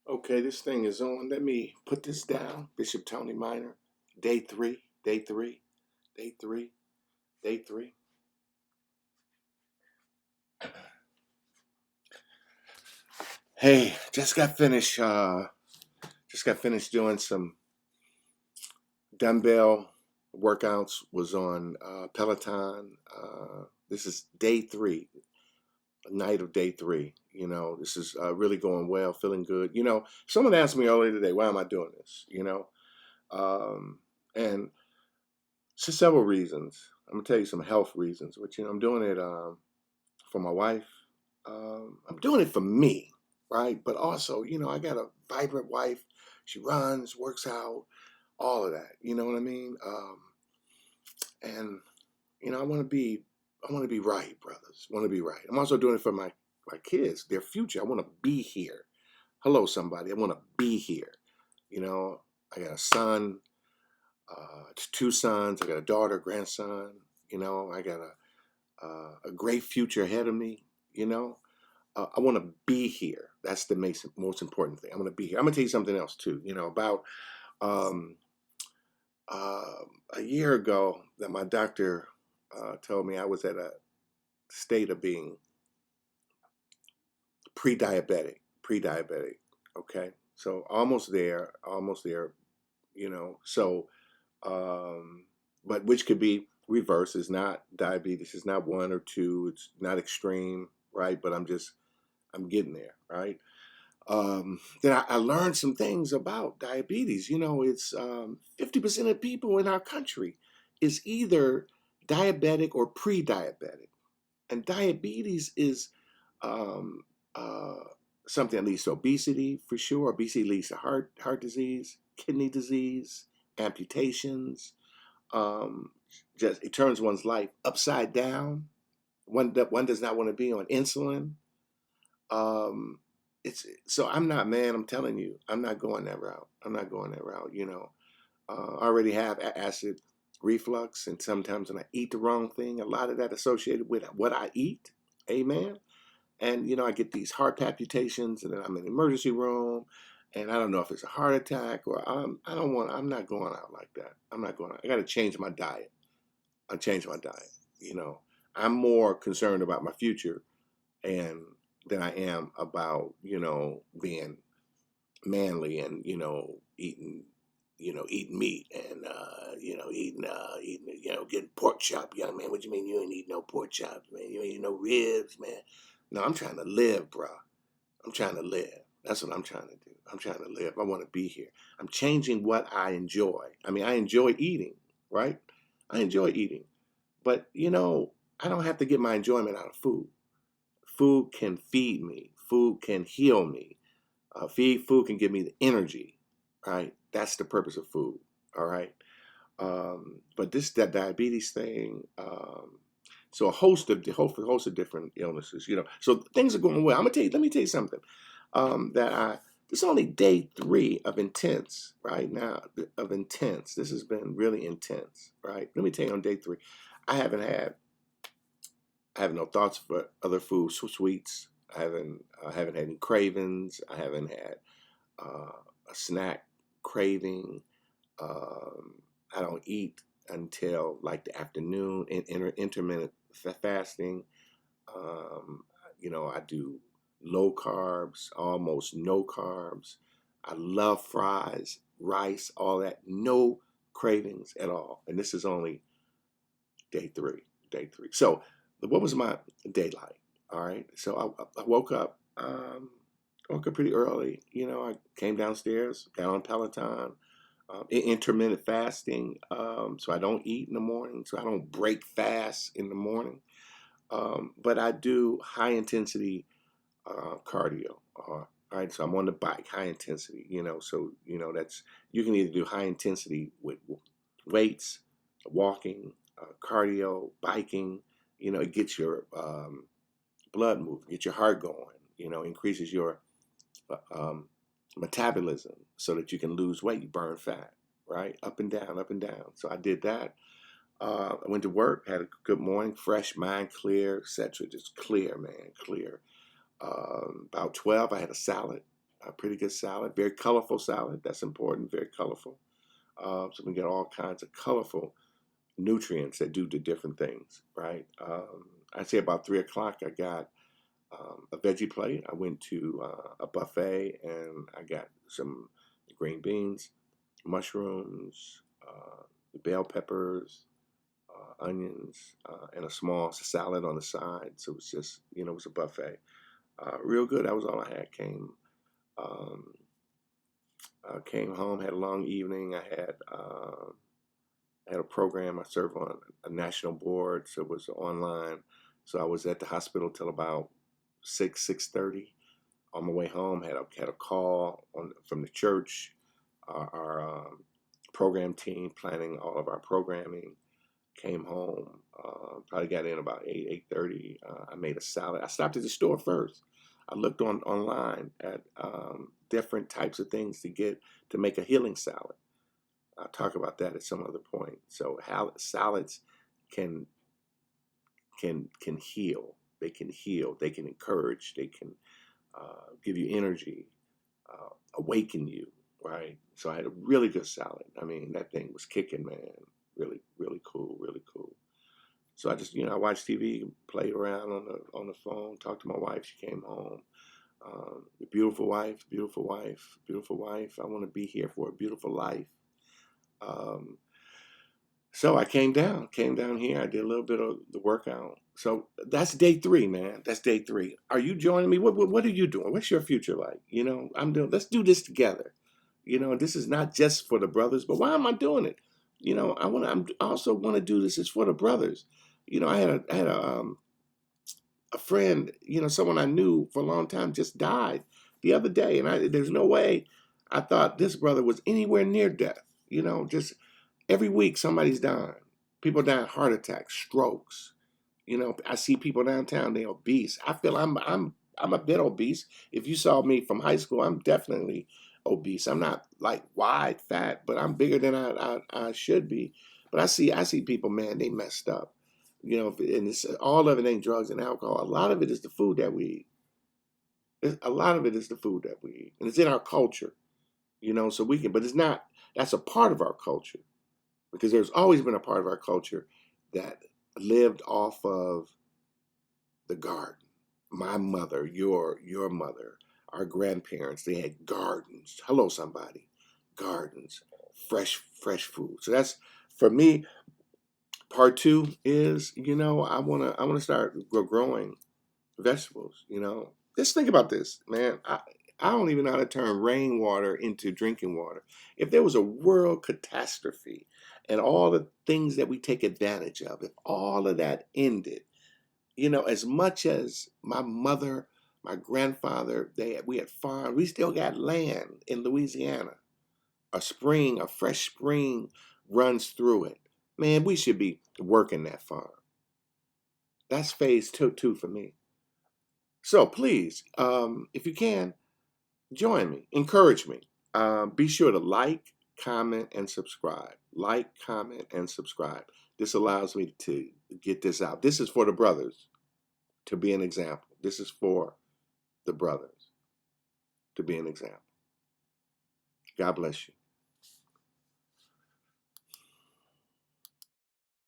Okay, this thing is on. Let me put this down. Bishop Tony Minor. Day three, day three, day three, day three. Hey, just got finished doing some dumbbell workouts. Was on Peloton. This is day three, night of day three. This is really going well, feeling good. Someone asked me earlier today, why am I doing this? And for several reasons. I'm gonna tell you some health reasons, but I'm doing it for my wife. I'm doing it for me, right? But also, I got a vibrant wife. She runs, works out, all of that. You know what I mean? And I want to be right, brothers. Want to be right. I'm also doing it for my kids, their future. I want to be here. Hello, somebody. I want to be here. You know, I got a son, two sons. I got a daughter, grandson. I got a great future ahead of me. You know, I want to be here. That's the most important thing. I want to be here. I'm gonna tell you something else too. About um, uh, a year ago, that my doctor told me I was at a state of being pre-diabetic. Pre-diabetic. Okay, so almost there. Almost there. So but which could be reversed. It's not diabetes. It's not one or two. It's not extreme, right? But I'm getting there, right? Then I learned some things about diabetes. It's 50% of people in our country is either diabetic or pre-diabetic, and diabetes is um, uh, something that leads to obesity for sure. Obesity leads to heart disease, kidney disease, amputations. Um, just it turns one's life upside down. One does not want to be on insulin. Um, it's so I'm not, man. I'm telling you, I'm not going that route. I'm not going that route. I already have acid reflux, and sometimes when I eat the wrong thing, a lot of that associated with what I eat. Amen. And I get these heart palpitations, and then I'm in the emergency room, and I don't know if it's a heart attack or I don't want. I'm not going out like that. I'm not going out. I got to change my diet. I change my diet. You know, I'm more concerned about my future and than I am about being manly and eating meat and eating getting pork chop. Yeah, man, what you mean you ain't eat no pork chops, man? You ain't eat no ribs, man. No, I'm trying to live, bro. I'm trying to live. That's what I'm trying to do. I'm trying to live. I want to be here. I'm changing what I enjoy. I mean, I enjoy eating, right? I enjoy eating. But I don't have to get my enjoyment out of food. Food can feed me. Food can heal me. Food can give me the energy, right? That's the purpose of food. All right. But that diabetes thing. So a host of different illnesses. So things are going well. I'm gonna tell you. Let me tell you something. That I This is only day three of intense right now. Of intense. This has been really intense, right? Let me tell you, on day three, I haven't had I have no thoughts for other foods, sweets. I haven't had any cravings. I haven't had uh, a snack craving. Um, I don't eat until like the afternoon in intermittent fasting. Um, I do low carbs, almost no carbs. I love fries, rice, all that. No cravings at all. And this is only day three. Day three. So, what was my day like? All right. So I woke up. Woke up pretty early. I came downstairs, got on Peloton, intermittent fasting. So I don't eat in the morning. So I don't break fast in the morning. But I do high intensity cardio. Right. So I'm on the bike, high intensity. So that's you can either do high intensity with weights, walking, cardio, biking. It gets your blood moving, get your heart going. Increases your um, metabolism so that you can lose weight, you burn fat, right? Up and down, up and down. So I did that. I went to work, had a good morning, fresh mind, clear, etc. Just clear, man, clear. About 12, I had a salad. a pretty good salad, very colorful salad. That's important, very colorful. So we get all kinds of colorful nutrients that do the different things, right? I'd say about 3 o'clock, I got a veggie plate. I went to a buffet and I got some green beans, mushrooms, bell peppers, onions, and a small salad on the side. So it was just, it was a buffet. Real good. That was all I had. Um, came home, had a long evening. I had a program. I served on a national board, so it was online. So I was at the hospital till about 6:30. On my way home, had a call from the church, our program team planning all of our programming. Came home, probably got in about 8:30. I made a salad. I stopped at the store first. I looked online at different types of things to make a healing salad. I'll talk about that at some other point. So how salads can can heal. They can heal. They can encourage. They can give you energy, awaken you. Right. So I had a really good salad. I mean, that thing was kicking, man. Really, really cool. Really cool. So I just, I watched TV, played around on the phone, talked to my wife. She came home. Beautiful wife, beautiful wife, beautiful wife. I want to be here for a beautiful life. Um, so I came down here. I did a little bit of the workout. So that's day 3, man. That's day 3. Are you joining me? What are you doing? What's your future like? I'm doing. Let's do this together. This is not just for the brothers, but why am I doing it? I also want to do this. It's for the brothers. I had a friend. Someone I knew for a long time just died the other day, and there's no way I thought this brother was anywhere near death. Just every week somebody's dying. People dying of heart attacks, strokes. I see people downtown, they're obese. I feel I'm a bit obese. If you saw me from high school, I'm definitely obese. I'm not like wide fat, but I'm bigger than I should be. But I see people, man, they messed up. And it's all of it ain't drugs and alcohol. A lot of it is the food that we eat. A lot of it is the food that we eat, and it's in our culture. So we can, but it's not. That's a part of our culture because there's always been a part of our culture that lived off of the garden. My mother, your mother, our grandparents, they had gardens. Hello, somebody. Gardens, fresh food. So that's for me. Part 2 is, I wanna start growing vegetables. Just think about this, man. I don't even know how to turn rainwater into drinking water. If there was a world catastrophe and all the things that we take advantage of, if all of that ended, as much as my mother, my grandfather, we had farms, we still got land in Louisiana. A fresh spring runs through it. Man, we should be working that farm. That's phase two for me. So please, if you can, join me, encourage me. Be sure to like, comment, and subscribe. Like, comment, and subscribe. This allows me to get this out. This is for the brothers to be an example. This is for the brothers to be an example. God bless you.